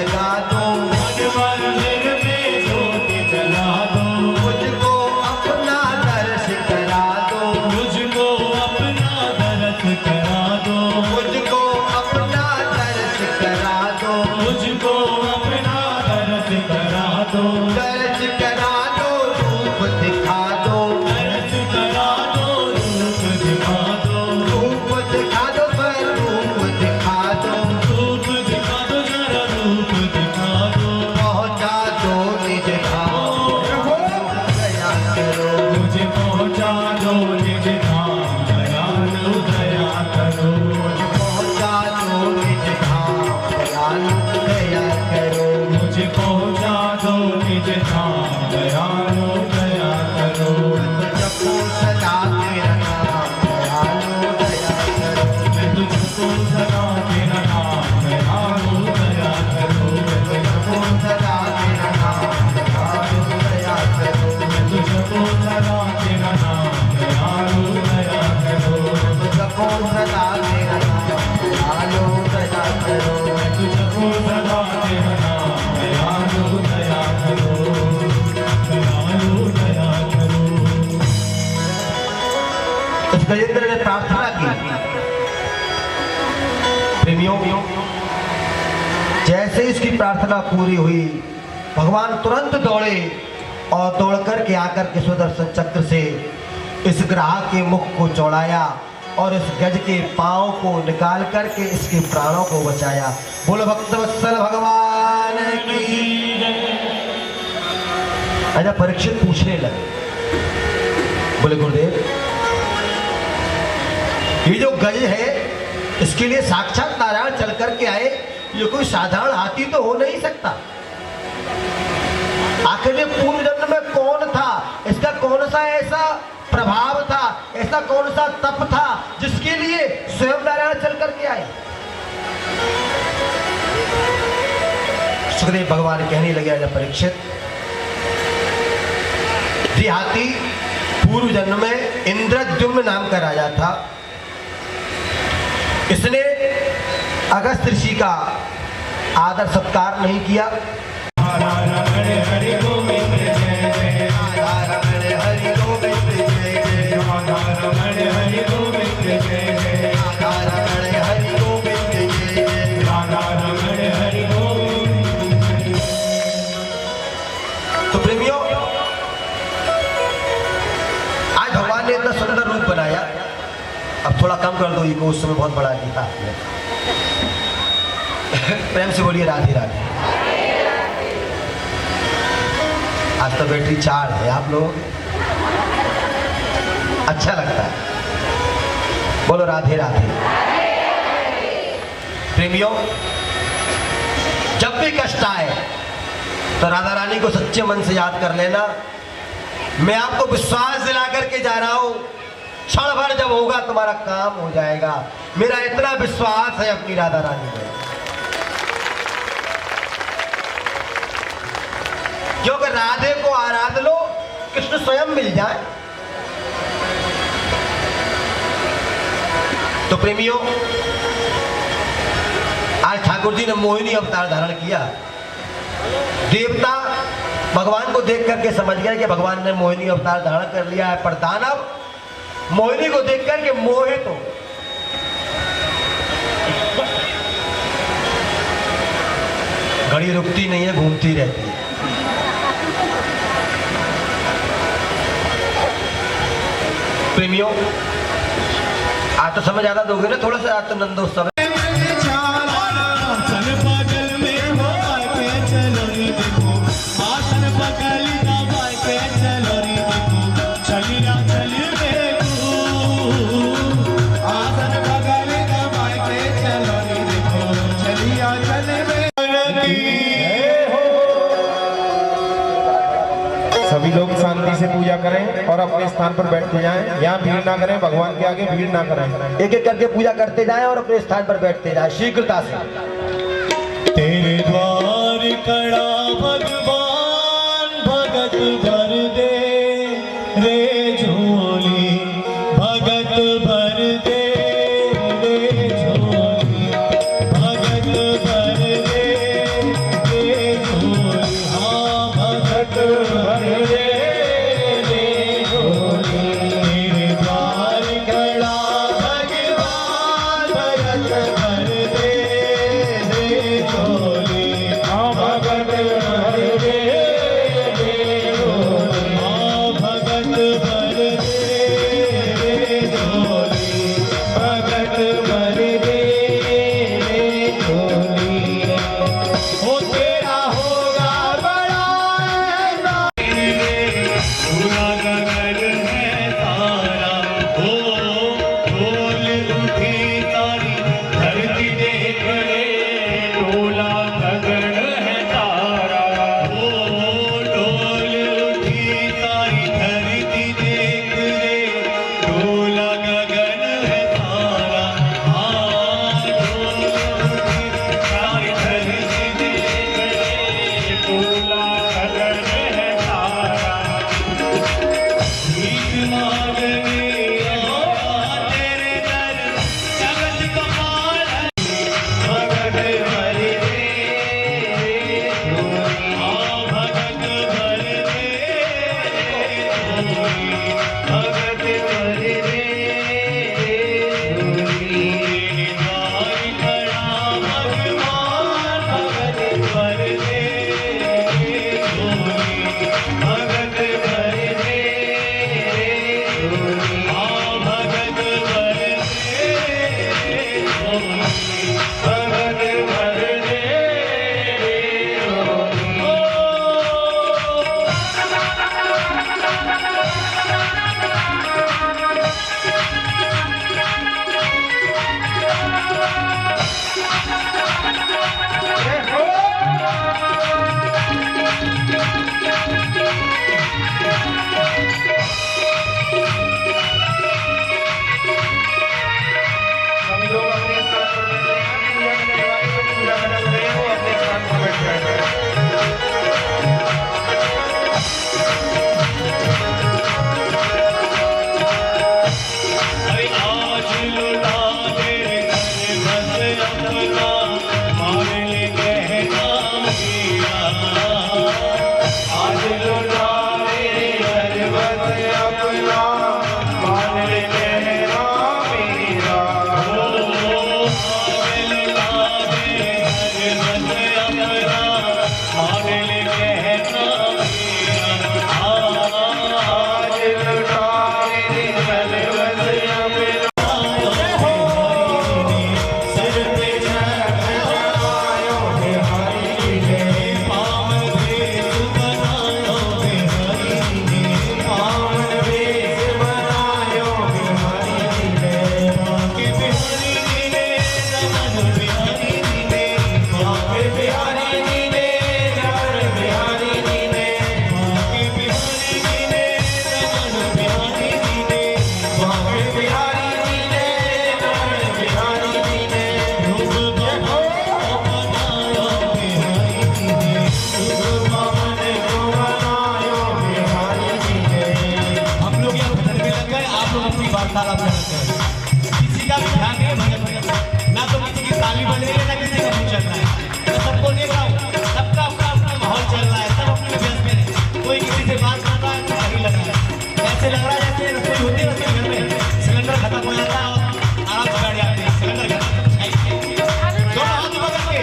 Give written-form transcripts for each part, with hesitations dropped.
जगा दो, मंदिर में ज्योति जला दो, मुझको अपना दर्श करा दो, मुझको अपना दर्श करा दो, मुझको अपना दर्श करा दो, मुझको अपना दर्श करा दो, दर्श करा दो, रूप दिखा दो, दर्श करा दो, रूप दिखा दो, रूप दिखा दो, स्वरूप दिखा दो, रूप दिखा दो, जरा रूप दिखा दो, पहुंचा दो निज धाम, दया करो, मुझे पहुंचा दो निज धाम, दयालु दया करो, पहुंचा दो निज धाम, दयालु दया करो, मुझे पहुंचा दो निज धाम, दयालु दया करो, जपो सदा तेरा नाम, दयालु दया करो, मैं तुझको सदा तेरा नाम, दयालु दया करो, जपो सदा तेरा नाम, दयालु दया करो, मैं तुझको सदा तेरा नाम, दयालु दया करो, जपो सदा तेरा नाम, दयालु दया करो, तुझको सदा तेरा नाम, दयालु दया करो, दयालु दया करो। इस गजेंद्र ने प्रार्थना की। प्रेमियों, जैसे इसकी प्रार्थना पूरी हुई, भगवान तुरंत दौड़े और दौड़ करके आकर के सुदर्शन चक्र से इस ग्राहक के मुख को चौड़ाया और इस गज के पांव को निकाल करके इसके प्राणों को बचाया। बोलो भक्तवत्सल भगवान की। राजा परीक्षित पूछने लगे, बोले गुरुदेव, ये जो गज है इसके लिए साक्षात नारायण चल करके आए, ये कोई साधारण हाथी तो हो नहीं सकता। आखिर ये पूर्व जन्म में कौन था, इसका कौन सा ऐसा प्रभाव था, ऐसा कौन सा तप था जिसके लिए स्वयं नारायण चल करके आए। सुखदेव भगवान कहने लगे, राजा परीक्षित, ये हाथी पूर्व जन्म में इंद्रद्युम्न नाम का राजा था। इसने अगस्त ऋषि का आदर सत्कार नहीं किया। राधा रमण हरि गोविंद जय जय, राधा रमण हरि गोविंद जय जय, राधा रमण हरि गोविंद जय जय, राधा रमण हरि गोविंद जय जय, राधा रमण हरि गोविंद। तो प्रेमियों, आज भगवान ने इतना सुंदर रूप बनाया। अब थोड़ा कम कर दो ईगो, उस समय बहुत बड़ा गीता। प्रेम से बोलिए राधे राधे। आज तो बैटरी 4 है, आप लोग अच्छा लगता है। बोलो राधे राधे। प्रेमियों, जब भी कष्ट आए तो राधा रानी को सच्चे मन से याद कर लेना। मैं आपको विश्वास दिला करके जा रहा हूं, क्षण भर जब होगा तुम्हारा काम हो जाएगा। मेरा इतना विश्वास है अपनी राधा रानी में, क्योंकि राधे को आराध लो, कृष्ण स्वयं मिल जाए। तो प्रेमियों, आज ठाकुर जी ने मोहिनी अवतार धारण किया। देवता भगवान को देख करके समझ गए कि भगवान ने मोहिनी अवतार धारण कर लिया है, पर दानव मोहिनी को देख करके मोहित हो। घड़ी रुकती नहीं है, घूमती रहती है। प्रेमियों, आज तो समझ आता दोगे ना थोड़ा सा, आज तो नंदोत्सव है। सभी लोग शांति से पूजा करें और अपने स्थान पर बैठते जाएं। यहाँ भीड़ ना करें, भगवान के आगे भीड़ ना करें। एक एक करके पूजा करते जाएं और अपने स्थान पर बैठते जाएं शीघ्रता से। तेरे द्वार कड़ा भगवान भगत भर दे रे झोली, भगत भर दे रे झोली, भगत भर दे आज लुटावे सर्वस अपना मान ले कहना मेरा वार्तालाप करते हैं, किसी का भी ध्यान नहीं है भजन में, ना तो किसी की ताली बज रही है ना किसी का मुंह चल रहा है। मैं सबको देख रहा हूँ, सबका अपना अपना माहौल चल रहा है, सब अपने व्यस्त में, कोई किसी से बात कर रहा है तो नहीं लग रहा है। ऐसे लग रहा है जैसे रसोई होती है रसोई घर में सिलेंडर खत्म हो जाता है और आराम से बैठ जाते हैं सिलेंडर खत्म। दोनों हाथ पकड़ के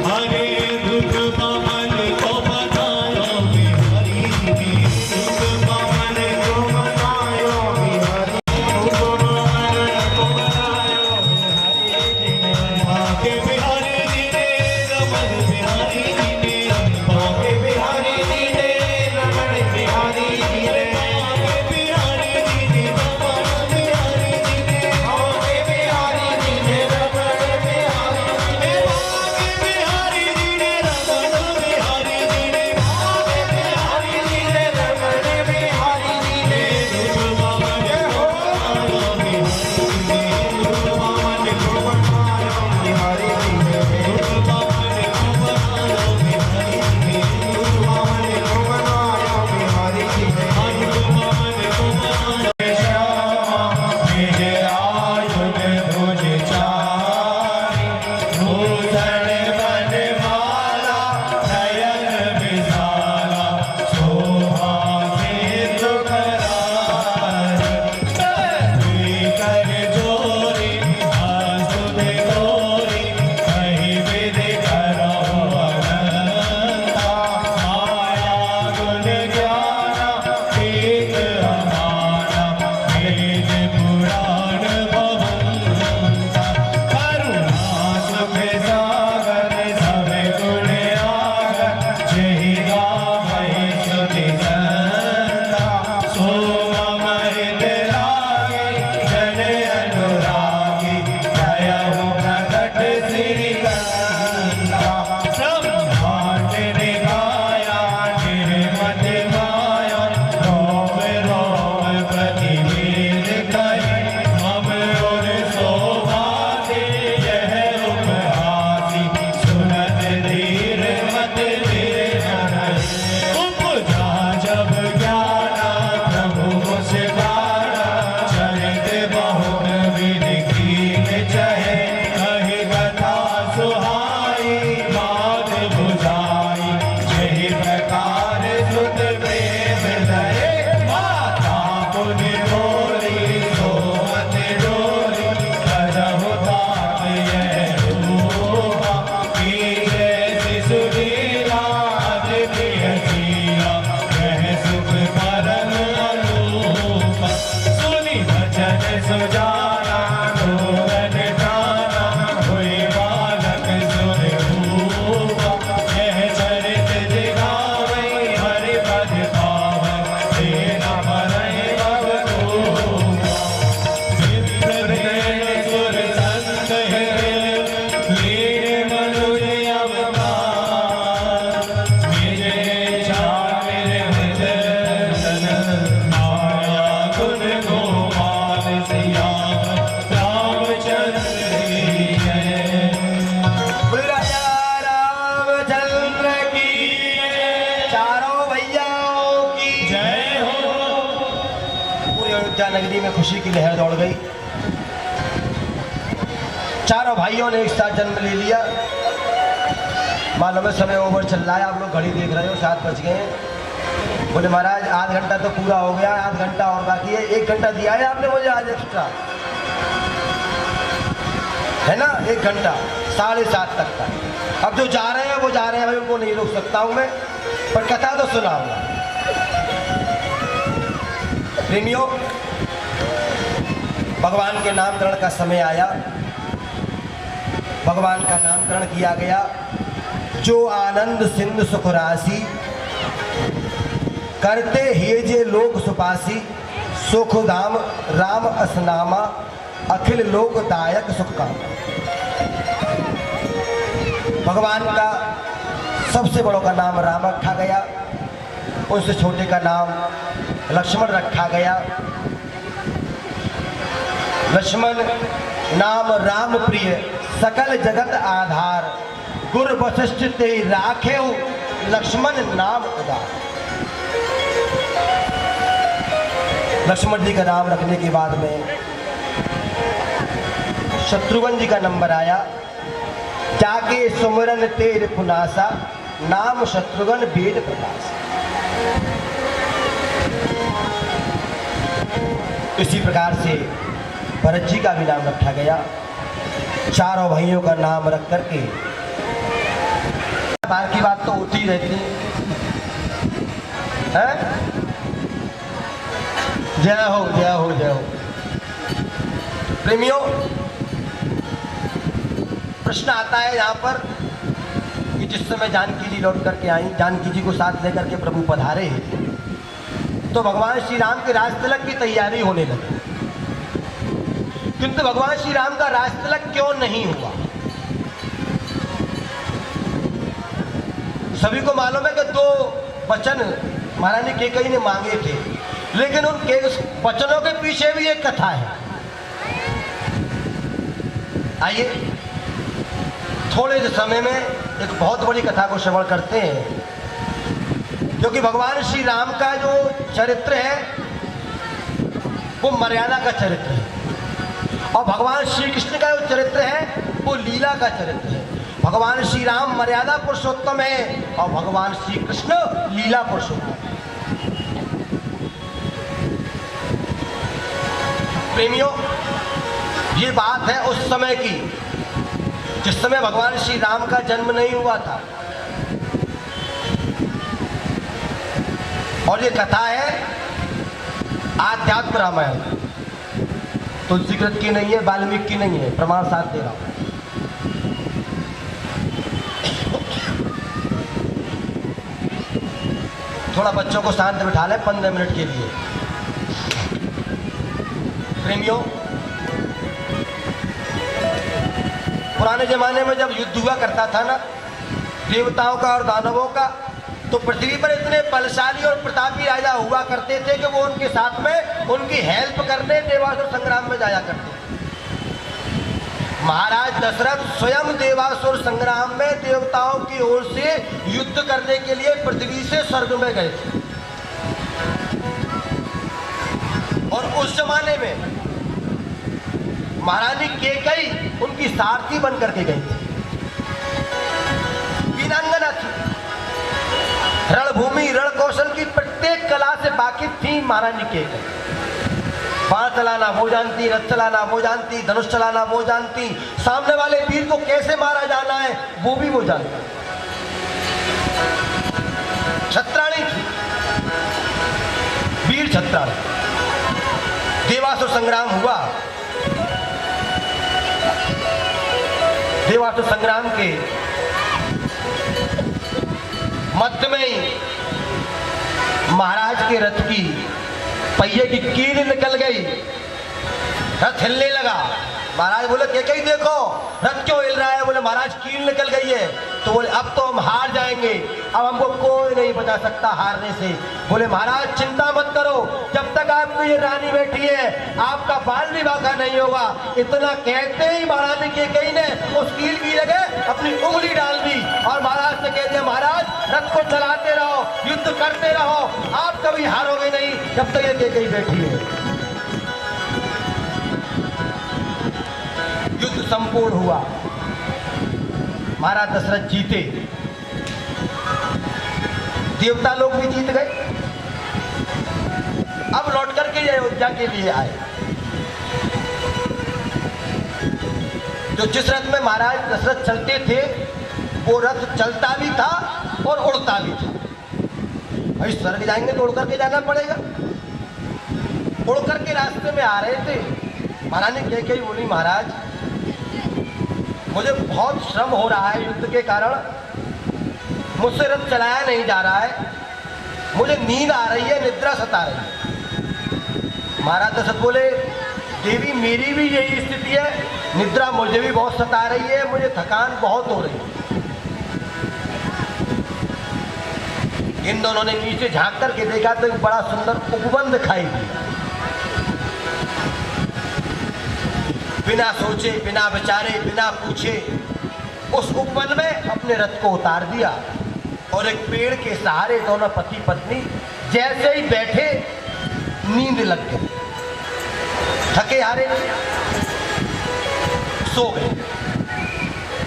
हरे दुख पवन को बतायो बिहारी की, दुख पवन को बतायो बिहारी, दुख पवन को बतायो बाके बिहारी जी ने रमण बिहारी जी ने, बाके बिहारी जी ने रमण बिहारी जी ने, बाके बिहारी जी ने रमण बिहारी जी ने, बाके बिहारी जी ने रमण बिहारी जी ने, बाके बिहारी जी ने रमण बिहारी जी ने, बाके बिहारी जी ने रमण बिहारी जी ने, दुख पवन को बतायो बिहारी जी ने, दुख पवन को बतायो बिहारी जी ने, दुख पवन को बतायो बिहारी जी ने, दुख पवन को बतायो श्यामा मेरे आयुध भुज चारी, भूषण बनमाला नयन विशाला, शोभा सिंधु करारी, कर जोरी आसुद गोरी, कहीं विधि करो अनंता, माया गुण ज्ञाना एक हमारा, वेद पुराण बहुंता, करुणा सुख सागर सब गुण आगर, जहि गावै श्रुति संता, सो अमृत लागे जन अनुरागी, दयाहु प्रकट श्रीगंधा, ब्रह्मांड निकाया निर्मत माया, रोम रोम प्रतिवेद कहे, मम और शोभा दे यह उपहासी, सुनत धीर मत निर्भय, उपजा जब ज्ञाना प्रभु मुस्काना, चरित बहुन विधि कीन चहे, कही कथा सुहाई बात बुझाई, जहि प्रकार सुत प्रेम लहे, माता पुनि बोली सोमत डोली, करहु तात यह रूपा, की जैसी सुरीला अति प्रिय शीला, वह सुख परम अरूपा, सुनि भजन सुजाना भुवन ठाना, हुई बालक सुर भूपा, यह चरित जिगावै हरि पद पावै, तेना भरै भवभूपा, विप्रदेन सुर संत लीन मनुज अवतार, मेरे छामिर हृदय माया गुण गोपाल सियावर रामचंद्र की जय। बोले राजा रामचंद्र की चारों भैयाओं की जय हो। पूरी अयोध्या नगरी में खुशी की लहर दौड़ गई। चारों भाइयों ने एक साथ जन्म ले लिया। मालूम है समय ओवर चल रहा है, आप लोग घड़ी देख रहे हो, 7 बज गए हैं। बोले महाराज आध घंटा तो पूरा हो गया, आध घंटा और बाकी है। 1 घंटा दिया है आपने मुझे आज एक्स्ट्रा, है ना, 1 घंटा 7:30 तक का। अब जो जा रहे हैं वो जा रहे हैं भाई, उनको नहीं रोक सकता हूं मैं, पर कथा तो सुनाऊंगा। प्रेमियों, भगवान के नामकरण का समय आया, भगवान का नामकरण किया गया। जो आनंद सिंधु सुख राशि, करते हेजे लोक सुपासी, सुख धाम राम असनामा, अखिल लोकदायक सुख काम। भगवान का सबसे बड़ों का नाम राम रखा गया, उससे छोटे का नाम लक्ष्मण रखा गया। लक्ष्मण नाम राम प्रिय, सकल जगत आधार, गुर वशिष्ठ ते राखे हो, लक्ष्मण नाम उदार। लक्ष्मण जी का नाम रखने के बाद में शत्रुघ्न जी का नंबर आया। जाके सुमरन तेर पुनासा, नाम शत्रुघ्न वेद प्रकाश। इसी प्रकार से भरत जी का भी नाम रखा गया। चारों भाइयों का नाम रख करके बार की बात तो होती रहती है। जय हो जय हो जय हो। प्रेमियों, प्रश्न आता है यहाँ पर कि जिस समय जानकी जी लौट करके आई, जानकी जी को साथ लेकर के प्रभु पधारे हैं, तो भगवान श्री राम के राज तिलक की तैयारी होने लगी। किंतु भगवान श्री राम का राज तिलक क्यों नहीं हुआ? सभी को मालूम है कि 2 वचन महारानी कैकेयी ने मांगे थे, लेकिन उन वचनों के पीछे भी एक कथा है। आइए थोड़े से समय में एक बहुत बड़ी कथा को श्रवण करते हैं, क्योंकि भगवान श्री राम का जो चरित्र है वो मर्यादा का चरित्र है, और भगवान श्री कृष्ण का जो चरित्र है वो लीला का चरित्र है। भगवान श्री राम मर्यादा पुरुषोत्तम है और भगवान श्री कृष्ण लीला पुरुषोत्तम है। प्रेमियों, ये बात है उस समय की जिस समय भगवान श्री राम का जन्म नहीं हुआ था, और ये कथा है आध्यात्म रामायण, तुलसीकृत की नहीं है, वाल्मीकि की नहीं है, प्रमाण साथ दे रहा हूं। थोड़ा बच्चों को शांत बिठा ले 15 मिनट के लिए। प्रेमियों, पुराने जमाने में जब युद्ध हुआ करता था ना, देवताओं का और दानवों का, तो पृथ्वी पर इतने बलशाली और प्रतापी राजा हुआ करते थे कि वो उनके साथ में उनकी हेल्प करने देवासुर संग्राम में जाया करते थे। महाराज दशरथ स्वयं देवासुर संग्राम में देवताओं की ओर से युद्ध करने के लिए पृथ्वी से स्वर्ग में गए थे। और उस जमाने में महारानी कैकेयी उनकी सारथी बन करके गई थी। वीरांगना थी, रणभूमि रण कौशल की प्रत्येक कला से वाकिफ थी महारानी कैकेयी। बाण चलाना वो जानती, रथ चलाना वो जानती, धनुष चलाना वो जानती, सामने वाले वीर को कैसे मारा जाना है वो भी वो जानती। छत्राणी थी, वीर छत्राणी। देवासुर संग्राम हुआ। देवासुर संग्राम के मध्य में ही महाराज के रथ की पहिए की कील निकल गई, रथ हिलने लगा। महाराज बोले कैकेयी देखो रथ क्यों हिल रहा है? बोले महाराज कील निकल गई है। तो बोले अब तो हम हार जाएंगे, अब हमको कोई नहीं बचा सकता हारने से। बोले महाराज चिंता मत करो, जब तक आपकी ये रानी बैठी है आपका बाल भी बांका नहीं होगा। इतना कहते ही महारानी कैकेयी ने उस कील की जगह अपनी उंगली डाल दी और महाराज से कह दिया, महाराज रथ को चलाते रहो, युद्ध करते रहो, आप कभी हारोगे नहीं जब तक ये कैकेयी बैठी है। युद्ध संपूर्ण हुआ, महाराज दशरथ जीते। देवता लोग भी जीत गए। अब लौट करके ये अयोध्या के लिए आए। तो जिस रथ में महाराज दशरथ चलते थे वो रथ चलता भी था और उड़ता भी था। भाई स्वर्ग जाएंगे तो उड़ करके जाना पड़ेगा। उड़ करके रास्ते में आ रहे थे। महारानी कैकेयी बोली, महाराज मुझे बहुत श्रम हो रहा है युद्ध के कारण, मुझसे रथ चलाया नहीं जा रहा है, मुझे नींद आ रही है, निद्रा सता रही है। महाराज दशरथ बोले, देवी मेरी भी यही स्थिति है, निद्रा मुझे भी बहुत सता रही है, मुझे थकान बहुत हो रही है। इन दोनों ने नीचे झांक करके देखा तो एक बड़ा सुंदर उपवन दिखाई दिया। बिना सोचे, बिना विचारे, बिना पूछे उस उपवन में अपने रथ को उतार दिया और एक पेड़ के सहारे दोनों पति पत्नी जैसे ही बैठे नींद लग गई। थके हारे सो गए।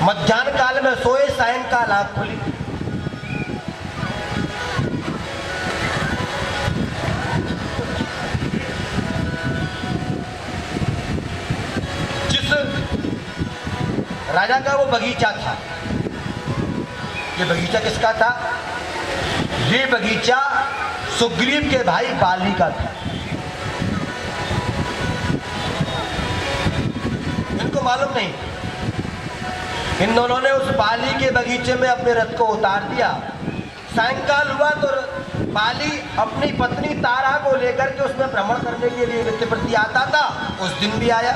मध्याह्न काल में सोए, सायंकाल आंख खुली। जिस राजा का वो बगीचा था, ये बगीचा किसका था? ये बगीचा सुग्रीव के भाई बाली का था। इनको मालूम नहीं। इन दोनों ने उस बाली के बगीचे में अपने रथ को उतार दिया। सायंकाल हुआ तो बाली अपनी पत्नी तारा को लेकर के उसमें भ्रमण करने के लिए नित्य प्रति आता था। उस दिन भी आया।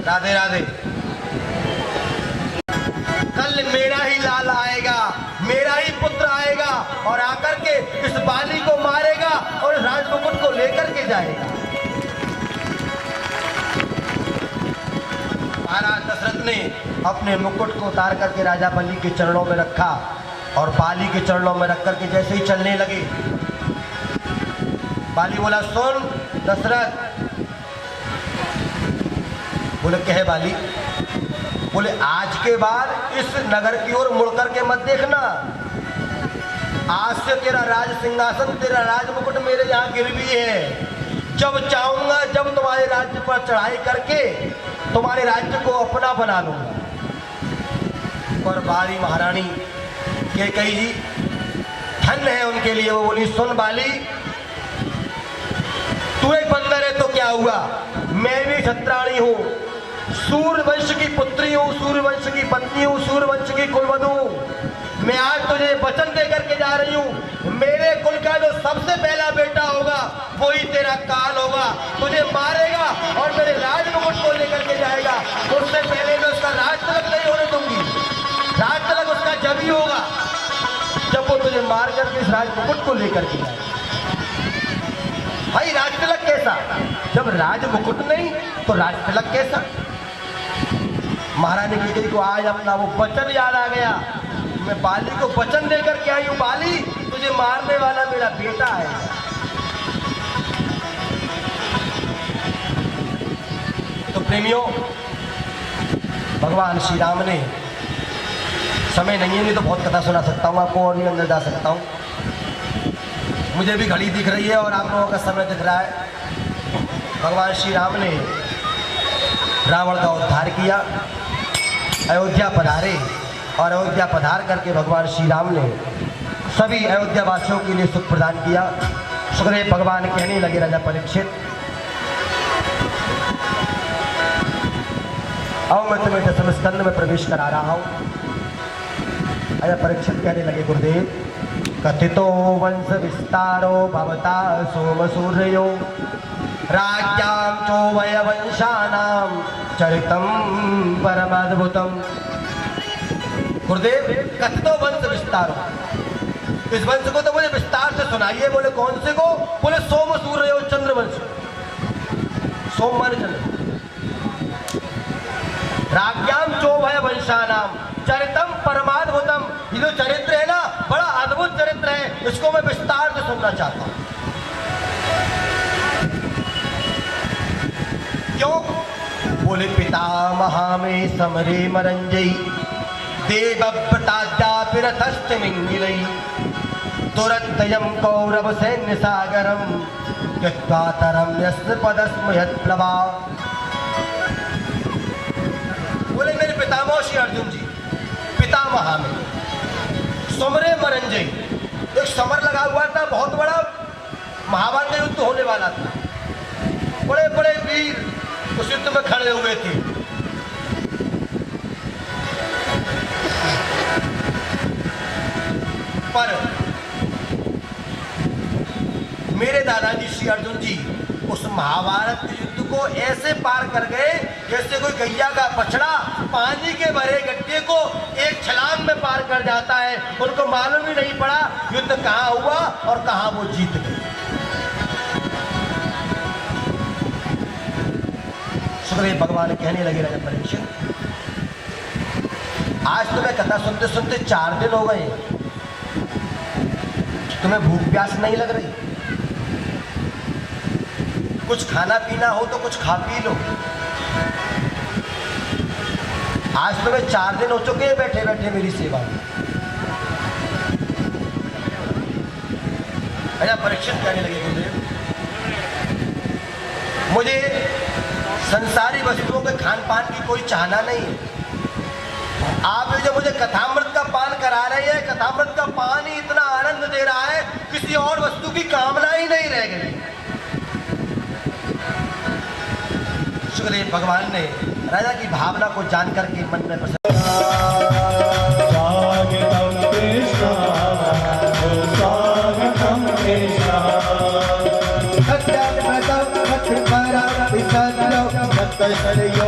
राधे राधे। कल मेरा ही लाल आएगा, मेरा ही पुत्र आएगा और आकर के इस बाली को मारेगा और इस राजमुकुट को लेकर के जाएगा। महाराज दशरथ ने अपने मुकुट को उतार करके राजा बलि के चरणों में रखा और बाली के चरणों में रख करके जैसे ही चलने लगे, बाली बोला, सुन दशरथ। बोले, कहे बाली? बोले, आज के बाद इस नगर की ओर मुड़ करके मत देखना। आज से तेरा राज सिंहासन, तेरा राज मुकुट मेरे यहाँ गिरवी है। जब चाहूंगा, जब तुम्हारे राज्य पर चढ़ाई करके तुम्हारे राज्य को अपना बना लूंगा। पर बाली महारानी कैकेयी जी धन है उनके लिए। वो बोली, सुन बाली, तू एक बंदर है तो क्या हुआ, मैं भी क्षत्राणी हूँ, सूर्यवंश की पुत्री हूँ, सूर्यवंश की पत्नी हूँ, सूर्यवंश की कुलवधू हूँ। मैं आज तुझे वचन देकर के जा रही हूँ, मेरे कुल का जो सबसे पहला बेटा होगा वही तेरा काल होगा, तुझे मारेगा और मेरे राजमुकुट को लेकर के जाएगा। उससे पहले मैं उसका राज तिलक नहीं होने दूंगी। राज तिलक उसका जब ही होगा जब वो तुझे मार करके इस राजमुकुट को लेकर के जाएगा। भाई राज तिलक कैसा? जब राज मुकुट नहीं तो राज तिलक कैसा? महारानी कैकेयी को आज अपना वो वचन याद आ गया। मैं बाली को वचन देकर के आई हूँ, बाली तुझे मारने वाला मेरा बेटा है। तो प्रेमियों, भगवान श्री राम ने, समय नहीं है नहीं तो बहुत कथा सुना सकता हूँ आपको और भी अंदर जा सकता हूँ। मुझे भी घड़ी दिख रही है और आप लोगों का समय दिख रहा है। भगवान श्री राम ने रावण का उद्धार किया, अयोध्या पधारे और अयोध्या पधार करके भगवान श्री राम ने सभी अयोध्या वासियों के लिए सुख प्रदान किया। सुखदेव भगवान कहने लगे, राजा परीक्षित, अब मैं तुम्हें दसम स्कंद में प्रवेश करा रहा हूँ। राजा परीक्षित कहने लगे, गुरुदेव, कथितो वंश विस्तारो भवता सोम सूर्यो राज्ञां चोभय वंशानां चरितम परमाद्भुतम। गुरुदेव, कथितो वंश विस्तारो, इस वंश को तो मुझे विस्तार से सुनाइए। बोले, कौन से को? बोले, सोम सूर्यो चंद्रवंश। सोम माने चंद्र। राज्ञां चोभय वंशानां चरितम परमाद्भुतम। ये जो चरित्र है ना, बड़ा अद्भुत चरित्र है, इसको मैं विस्तार से सुनना चाहता हूं। क्यों? बोले, पितामहा में समरे मरंजयी देवव्रताद्यापिरथश्चमिङ्गिलै तुरन्तयं कौरव सैन्य सागरम कृत्वातरम यस्न पदस्म यत्प्लवा। बोले मेरे पितामह श्री अर्जुन जी, पितामह में समरे मरंजय, एक समर लगा हुआ था, बहुत बड़ा महाभारत का युद्ध होने वाला था। बड़े बड़े वीर उस युद्ध में खड़े हुए थे। पर मेरे दादाजी श्री अर्जुन जी उस महाभारत के युद्ध को ऐसे पार कर गए जैसे कोई गैया का बछड़ा पानी के भरे गड्ढे को एक छलांग में पार कर जाता है। उनको मालूम ही नहीं पड़ा युद्ध कहाँ हुआ और कहाँ वो जीत गए। सुखदेव भगवान कहने लगे, राजा परीक्षित, आज तुम्हें कथा सुनते सुनते 4 दिन हो गए, तुम्हें भूख प्यास नहीं लग रही? कुछ खाना पीना हो तो कुछ खा पी लो। आज तुम्हें 4 दिन हो चुके हैं बैठे बैठे मेरी सेवा में। राजा परीक्षित कहने लगे, गुरुदेव, मुझे संसारी वस्तुओं के खान पान की कोई चाहना नहीं है। आप जो मुझे कथामृत का पान करा रहे हैं, कथामृत का पान ही इतना आनंद दे रहा है, किसी और वस्तु की कामना ही नहीं रह गई। सुखदेव भगवान ने राजा की भावना को जानकर के मन में प्रसन्न सत्य